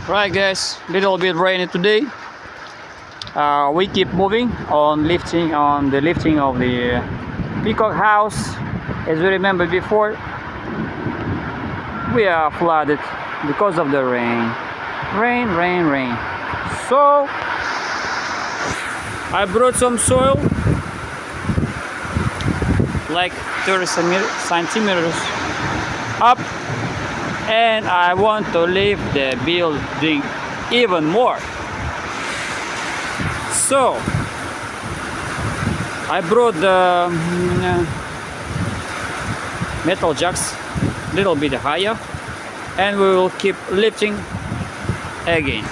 Right guys, little bit rainy today. We keep moving on the lifting of the Peacock House. As we remember before, we are flooded because of the rain. Rain. So I brought some soil, like 30 centimeters up, and I want to lift the building even more. So I brought the metal jacks a little bit higher, and we will keep lifting again.